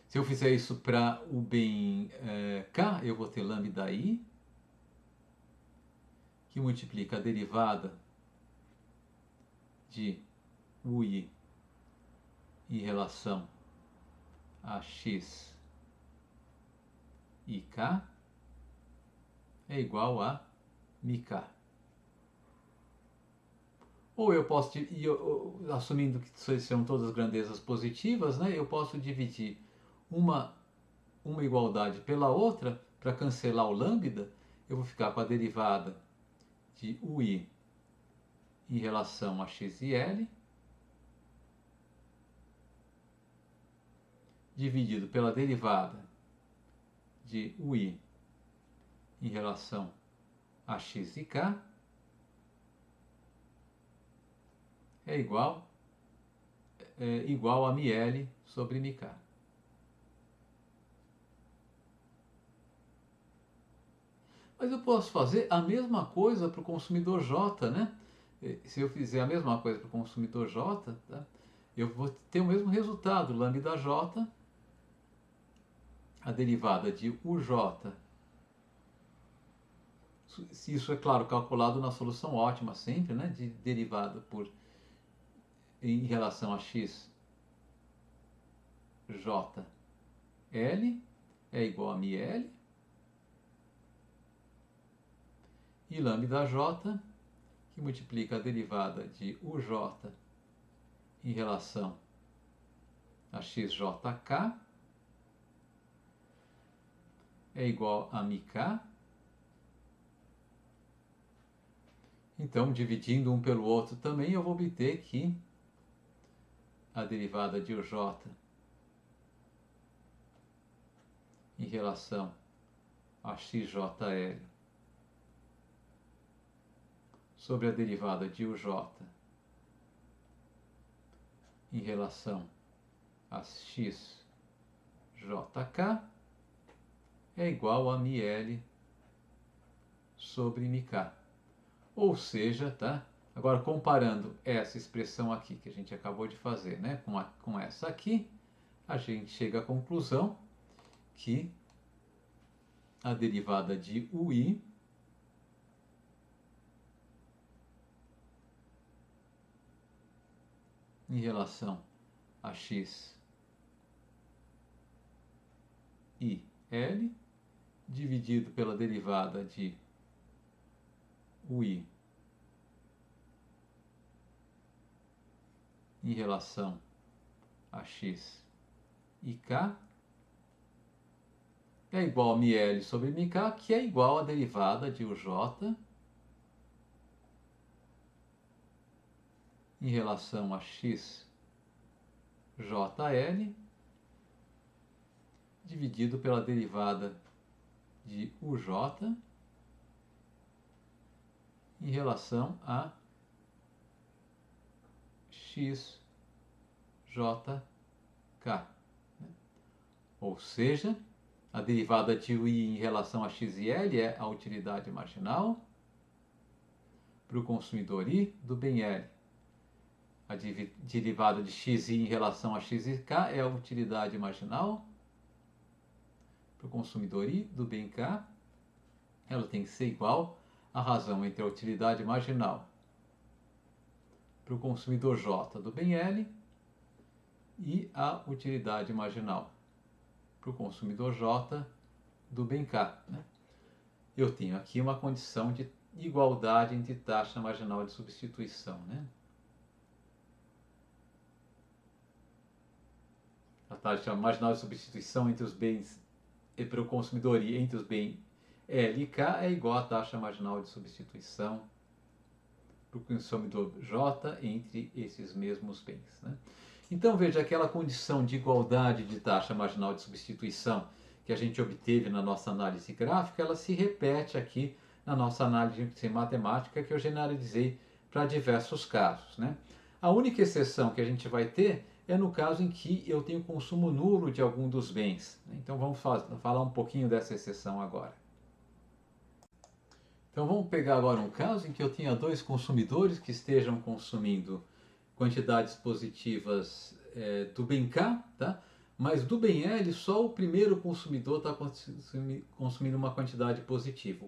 Se eu fizer isso para o bem K, eu vou ter lambda i, que multiplica a derivada de ui em relação a x e K é igual a μK. Ou eu posso, assumindo que são todas grandezas positivas, né, eu posso dividir uma igualdade pela outra para cancelar o lambda. Eu vou ficar com a derivada de ui em relação a x e L dividido pela derivada de ui em relação a x e k é igual a μL sobre μk. Mas eu posso fazer a mesma coisa para o consumidor J, né? Se eu fizer a mesma coisa para o consumidor J, tá? Eu vou ter o mesmo resultado, lambda J, a derivada de uj, isso é claro, calculado na solução ótima sempre, né? De derivada em relação a x j L é igual a μL, e lambda J, que multiplica a derivada de uj em relação a xjk, é igual a μk. Então, dividindo um pelo outro também, eu vou obter que a derivada de uj em relação a xjl sobre a derivada de uj em relação a xjk é igual a μL sobre μk. Ou seja, tá? Agora, comparando essa expressão aqui que a gente acabou de fazer, né, com essa aqui, a gente chega à conclusão que a derivada de ui em relação a x e L dividido pela derivada de ui em relação a x e k é igual a μL sobre μk, que é igual à derivada de uj em relação a x jl dividido pela derivada de uj em relação a xjk. Ou seja, a derivada de ui em relação a x e L é a utilidade marginal para o consumidor I do bem L. A derivada de xi em relação a x e k é a utilidade marginal para o consumidor I do bem K. Ela tem que ser igual à razão entre a utilidade marginal para o consumidor J do bem L e a utilidade marginal para o consumidor J do bem K. Né? Eu tenho aqui uma condição de igualdade entre taxa marginal de substituição. Né? A taxa marginal de substituição entre os bens e para o consumidor I entre os bens L e K é igual à taxa marginal de substituição para o consumidor J entre esses mesmos bens. Né? Então veja, aquela condição de igualdade de taxa marginal de substituição que a gente obteve na nossa análise gráfica, ela se repete aqui na nossa análise matemática que eu generalizei para diversos casos. Né? A única exceção que a gente vai ter é no caso em que eu tenho consumo nulo de algum dos bens. Então vamos falar um pouquinho dessa exceção agora. Então vamos pegar agora um caso em que eu tenha dois consumidores que estejam consumindo quantidades positivas do bem K, tá? Mas do bem L só o primeiro consumidor está consumindo uma quantidade positiva.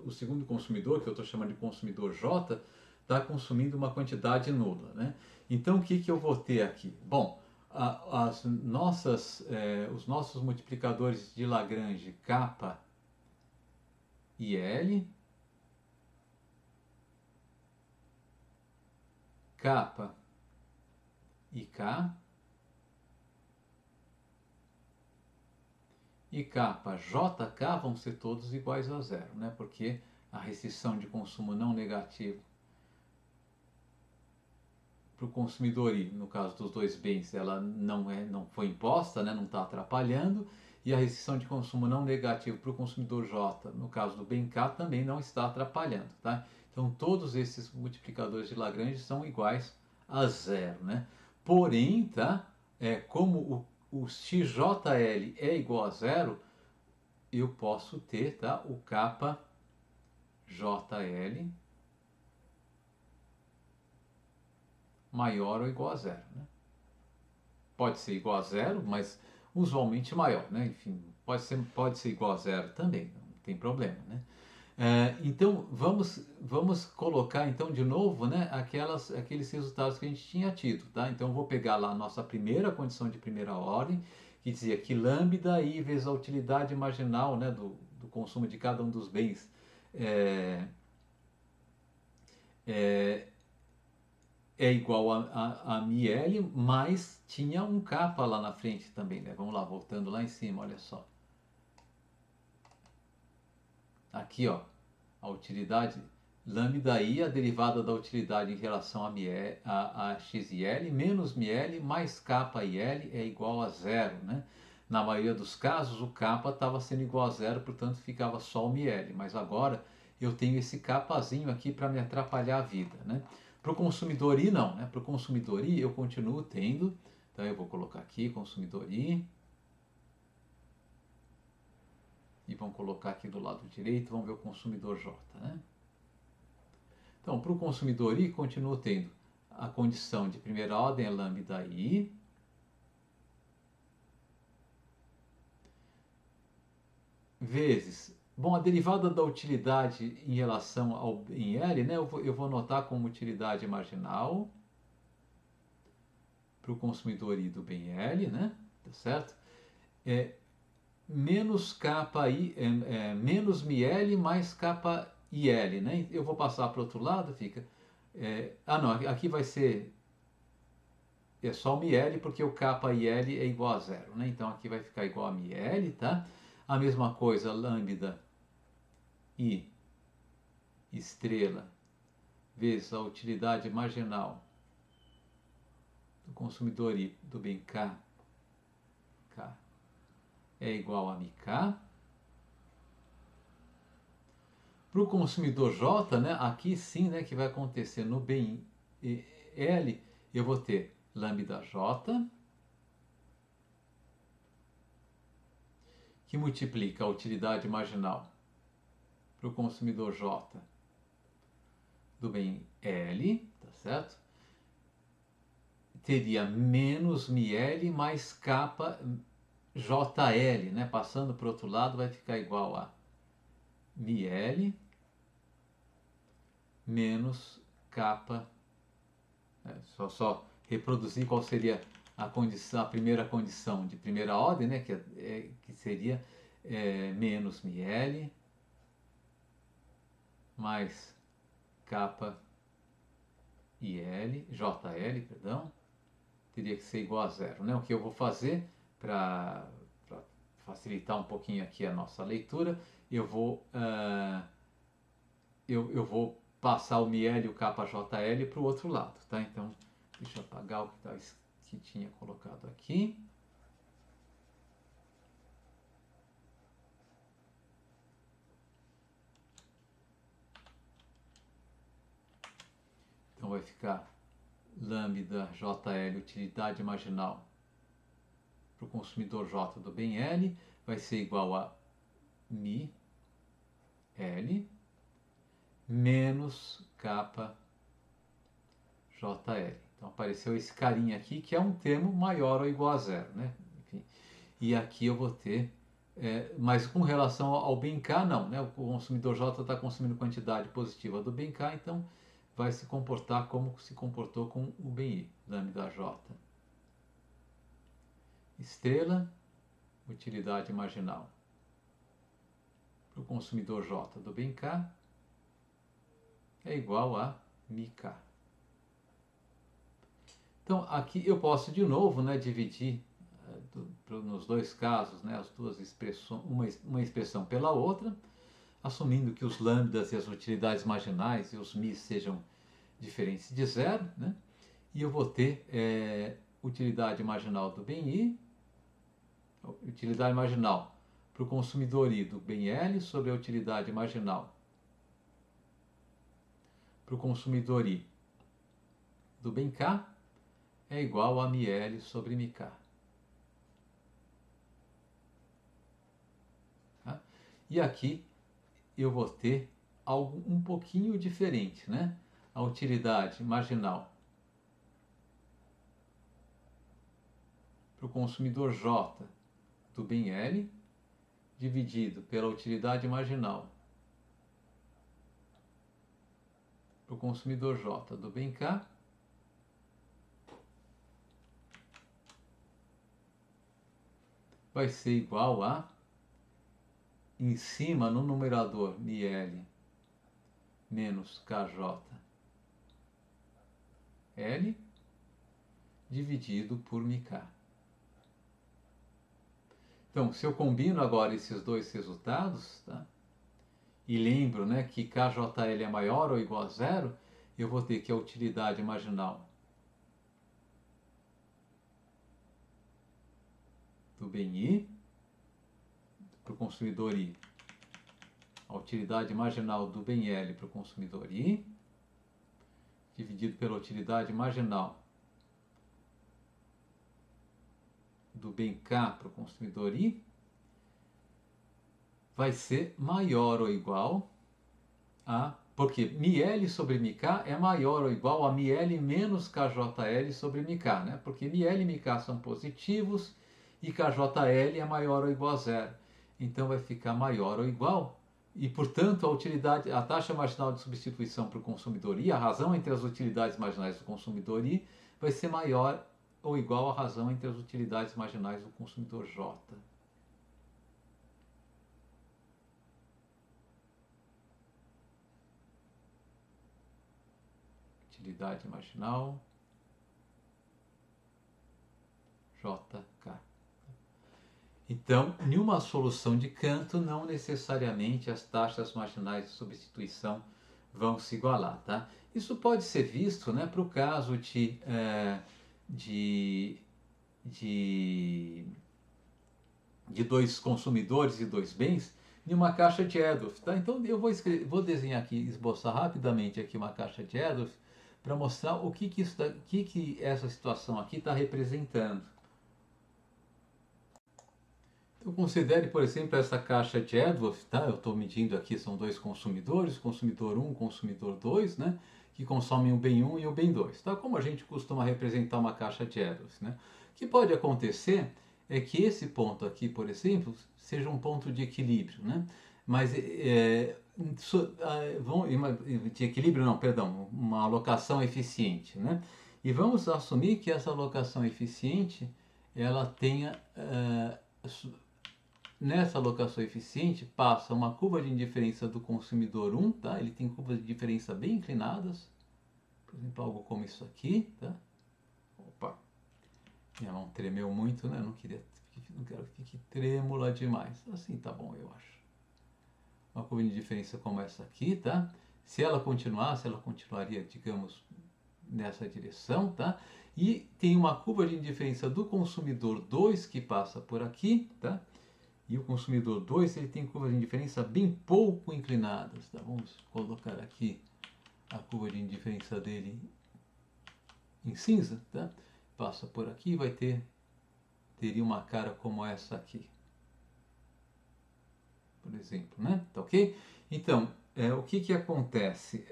O segundo consumidor, que eu estou chamando de consumidor J, está consumindo uma quantidade nula. Né? Então o que eu vou ter aqui? Bom, os nossos multiplicadores de Lagrange K e L, K e K, e JK vão ser todos iguais a zero, né? Porque a restrição de consumo não negativo para o consumidor I, no caso dos dois bens, ela não foi imposta, né? Não está atrapalhando, e a restrição de consumo não negativo para o consumidor J, no caso do bem K, também não está atrapalhando, tá? Então todos esses multiplicadores de Lagrange são iguais a zero, né? Porém, tá? Como o XJL é igual a zero, eu posso ter, tá? O KJL maior ou igual a zero, né? Pode ser igual a zero, mas usualmente maior, né? Enfim, pode ser igual a zero também, não tem problema, né? Então vamos colocar então de novo, né, aqueles resultados que a gente tinha tido, tá? Então eu vou pegar lá a nossa primeira condição de primeira ordem, que dizia que lambda I vezes a utilidade marginal, né, do consumo de cada um dos bens é igual a μL, mas tinha um K lá na frente também, né? Vamos lá, voltando lá em cima, olha só. Aqui, ó, a utilidade lambda I, a derivada da utilidade em relação a x e L, menos μL mais K e L é igual a zero, né? Na maioria dos casos, o K estava sendo igual a zero, portanto ficava só o μL, mas agora eu tenho esse Kzinho aqui para me atrapalhar a vida, né? Para o consumidor I, não, né? Para o consumidor I, eu continuo tendo, então eu vou colocar aqui, consumidor I, e vamos colocar aqui do lado direito, vamos ver o consumidor J, né? Então, para o consumidor I, continuo tendo a condição de primeira ordem é lambda I, vezes, bom, a derivada da utilidade em relação ao em L, né, eu vou anotar como utilidade marginal para o consumidor I do bem L, né, tá certo? Menos KI, menos ML mais KIL, né? Eu vou passar para o outro lado, fica... não, aqui vai ser... É só o ML porque o KIL é igual a zero, né? Então aqui vai ficar igual a ML, tá? A mesma coisa, lambda I estrela vezes a utilidade marginal do consumidor I do bem K é igual a MK. Para o consumidor J, né, aqui sim, né, que vai acontecer no bem L, eu vou ter lambda J, que multiplica a utilidade marginal para o consumidor J do bem L, tá certo? Teria menos ML mais JL, né? Passando para o outro lado vai ficar igual a ML menos K. Só reproduzir qual seria a condição, a primeira condição de primeira ordem, né? Que seria menos ML mais JL, perdão, teria que ser igual a zero, né? O que eu vou fazer para facilitar um pouquinho aqui a nossa leitura, eu vou passar o ML e o KJL para o outro lado, tá? Então, deixa eu apagar o que tinha colocado aqui. Então vai ficar lambda JL, utilidade marginal para o consumidor J do bem L, vai ser igual a MI L menos JL. Então apareceu esse carinha aqui, que é um termo maior ou igual a zero, né? Enfim, e aqui eu vou ter, mas com relação ao bem K, não, né? O consumidor J está consumindo quantidade positiva do bem K, então vai se comportar como se comportou com o bem I, lambda J. Estrela, utilidade marginal para o consumidor J do bem K é igual a MK. Então aqui eu posso de novo, né, dividir nos dois casos, né, as duas expressões, uma expressão pela outra, assumindo que os lambdas e as utilidades marginais e os mi sejam diferentes de zero, né, e eu vou ter utilidade marginal do bem I, utilidade marginal para o consumidor I do bem L sobre a utilidade marginal para o consumidor I do bem K é igual a ML sobre MK. Tá? E aqui eu vou ter algo um pouquinho diferente, né? A utilidade marginal para o consumidor J do bem L dividido pela utilidade marginal para o consumidor J do bem K vai ser igual a, em cima no numerador, ML menos KJL dividido por MK. Então, se eu combino agora esses dois resultados, tá? E lembro, né, que KJL é maior ou igual a zero, eu vou ter que a utilidade marginal do bem I para o consumidor I, a utilidade marginal do bem L para o consumidor I, dividido pela utilidade marginal do bem K para o consumidor I, vai ser maior ou igual a Porque μL sobre μk é maior ou igual a μL menos kjl sobre mk, né? Porque μL e mk são positivos e kjl é maior ou igual a zero. Então vai ficar maior ou igual e, portanto, a taxa marginal de substituição para o consumidor I, a razão entre as utilidades marginais do consumidor I, vai ser maior ou igual à razão entre as utilidades marginais do consumidor J. Utilidade marginal JK. Então, em uma solução de Cantor, não necessariamente as taxas marginais de substituição vão se igualar, tá? Isso pode ser visto, né, para o caso de dois consumidores e dois bens em uma caixa de Adolph, tá? Então eu vou desenhar aqui, esboçar rapidamente aqui uma caixa de Adolph para mostrar o que essa situação aqui está representando. Então considere, por exemplo, essa caixa de Adolph, tá? Eu estou medindo aqui, são dois consumidores, consumidor 1, consumidor 2, né? Que consomem o bem 1 e o bem 2, tá? Como a gente costuma representar uma caixa de Adolph, né? O que pode acontecer é que esse ponto aqui, por exemplo, seja um ponto de equilíbrio, né? Mas de equilíbrio não, perdão, uma alocação eficiente, né? E vamos assumir que essa alocação eficiente ela tenha nessa alocação eficiente passa uma curva de indiferença do consumidor 1, tá? Ele tem curvas de diferença bem inclinadas, por exemplo, algo como isso aqui, tá? Opa, minha mão tremeu muito, né? Não quero que fique trêmula demais. Assim tá bom, eu acho. Uma curva de diferença como essa aqui, tá? Se ela continuaria, digamos, nessa direção, tá? E tem uma curva de indiferença do consumidor 2 que passa por aqui, tá? E o consumidor 2 ele tem curvas de indiferença bem pouco inclinadas, tá? Vamos colocar aqui a curva de indiferença dele em cinza, tá? Passa por aqui e teria uma cara como essa aqui, por exemplo, né? Tá ok? Então, o que acontece?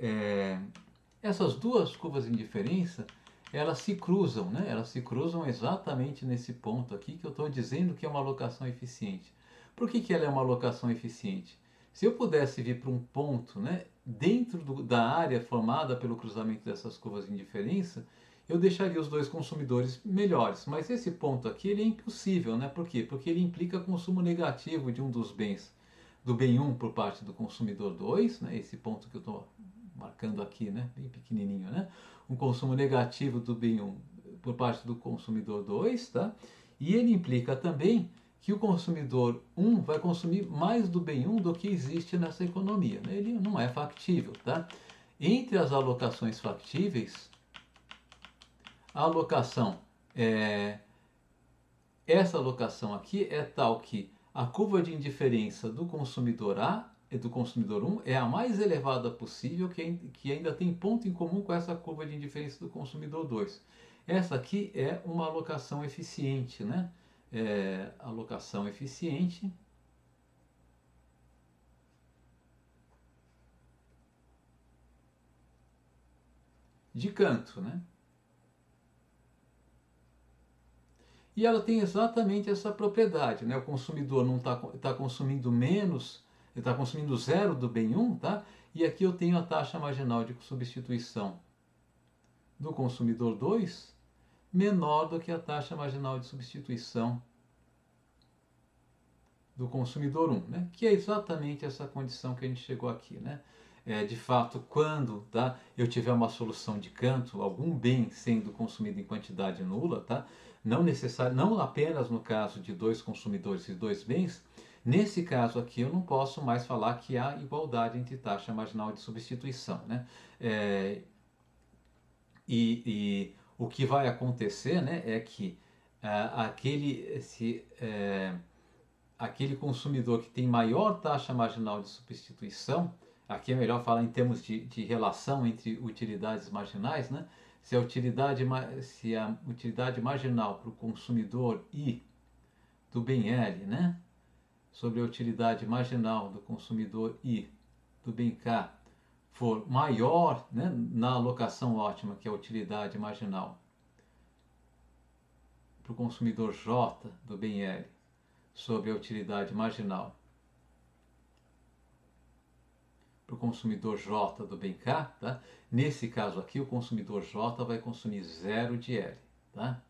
Essas duas curvas de indiferença, elas se cruzam, né? Elas se cruzam exatamente nesse ponto aqui que eu estou dizendo que é uma alocação eficiente. Por que ela é uma alocação eficiente? Se eu pudesse vir para um ponto, né, dentro da área formada pelo cruzamento dessas curvas de indiferença, eu deixaria os dois consumidores melhores. Mas esse ponto aqui ele é impossível, né? Por quê? Porque ele implica consumo negativo de um dos bens, do bem 1 por parte do consumidor 2, né? Esse ponto que eu estou marcando aqui, né? Bem pequenininho, né? Um consumo negativo do bem 1 por parte do consumidor 2, tá? E ele implica também que o consumidor 1 vai consumir mais do bem 1 do que existe nessa economia, né? Ele não é factível, tá? Entre as alocações factíveis, a alocação essa alocação aqui é tal que a curva de indiferença do consumidor A e do consumidor 1 é a mais elevada possível, que ainda tem ponto em comum com essa curva de indiferença do consumidor 2. Essa aqui é uma alocação eficiente, né? Alocação eficiente de Cantor, né? E ela tem exatamente essa propriedade, né? O consumidor não está consumindo menos, ele está consumindo zero do bem 1, tá? E aqui eu tenho a taxa marginal de substituição do consumidor 2 menor do que a taxa marginal de substituição do consumidor 1, né? Que é exatamente essa condição que a gente chegou aqui, né? De fato, quando eu tiver uma solução de Cantor, algum bem sendo consumido em quantidade nula, tá? Não apenas no caso de dois consumidores e dois bens, nesse caso aqui eu não posso mais falar que há igualdade entre taxa marginal de substituição, né? O que vai acontecer, né, é que aquele consumidor que tem maior taxa marginal de substituição, aqui é melhor falar em termos de relação entre utilidades marginais, né? Se a utilidade marginal para o consumidor I do bem L, né, sobre a utilidade marginal do consumidor I do bem K for maior, né, na alocação ótima, que é a utilidade marginal, para o consumidor J do bem L sobre a utilidade marginal para o consumidor J do bem K, tá? Nesse caso aqui, o consumidor J vai consumir 0 de L, tá?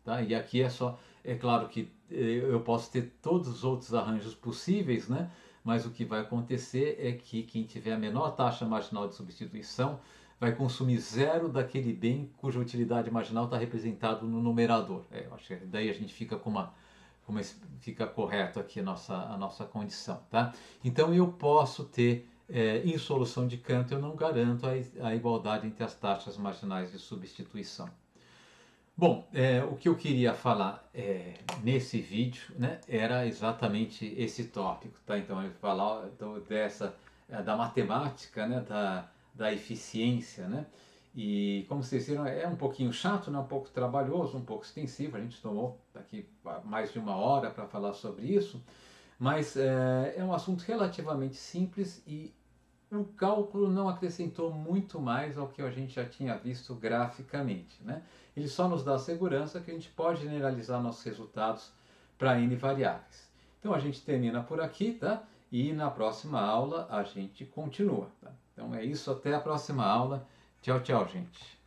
Tá? E aqui é só, é claro que eu posso ter todos os outros arranjos possíveis, né? Mas o que vai acontecer é que quem tiver a menor taxa marginal de substituição vai consumir 0 daquele bem cuja utilidade marginal está representado no numerador. Eu acho que daí a gente fica com como fica correto aqui a nossa condição, tá? Então eu posso ter, em solução de Cantor, eu não garanto a igualdade entre as taxas marginais de substituição. Bom, o que eu queria falar nesse vídeo, né, era exatamente esse tópico, tá? Então, eu falar então, da matemática, né, da eficiência, né? E como vocês viram, é um pouquinho chato, né, um pouco trabalhoso, um pouco extensivo. A gente tomou aqui mais de 1 hora para falar sobre isso, mas é um assunto relativamente simples e o cálculo não acrescentou muito mais ao que a gente já tinha visto graficamente, né? Ele só nos dá segurança que a gente pode generalizar nossos resultados para N variáveis. Então a gente termina por aqui, tá? E na próxima aula a gente continua, tá? Então é isso, até a próxima aula. Tchau, tchau, gente.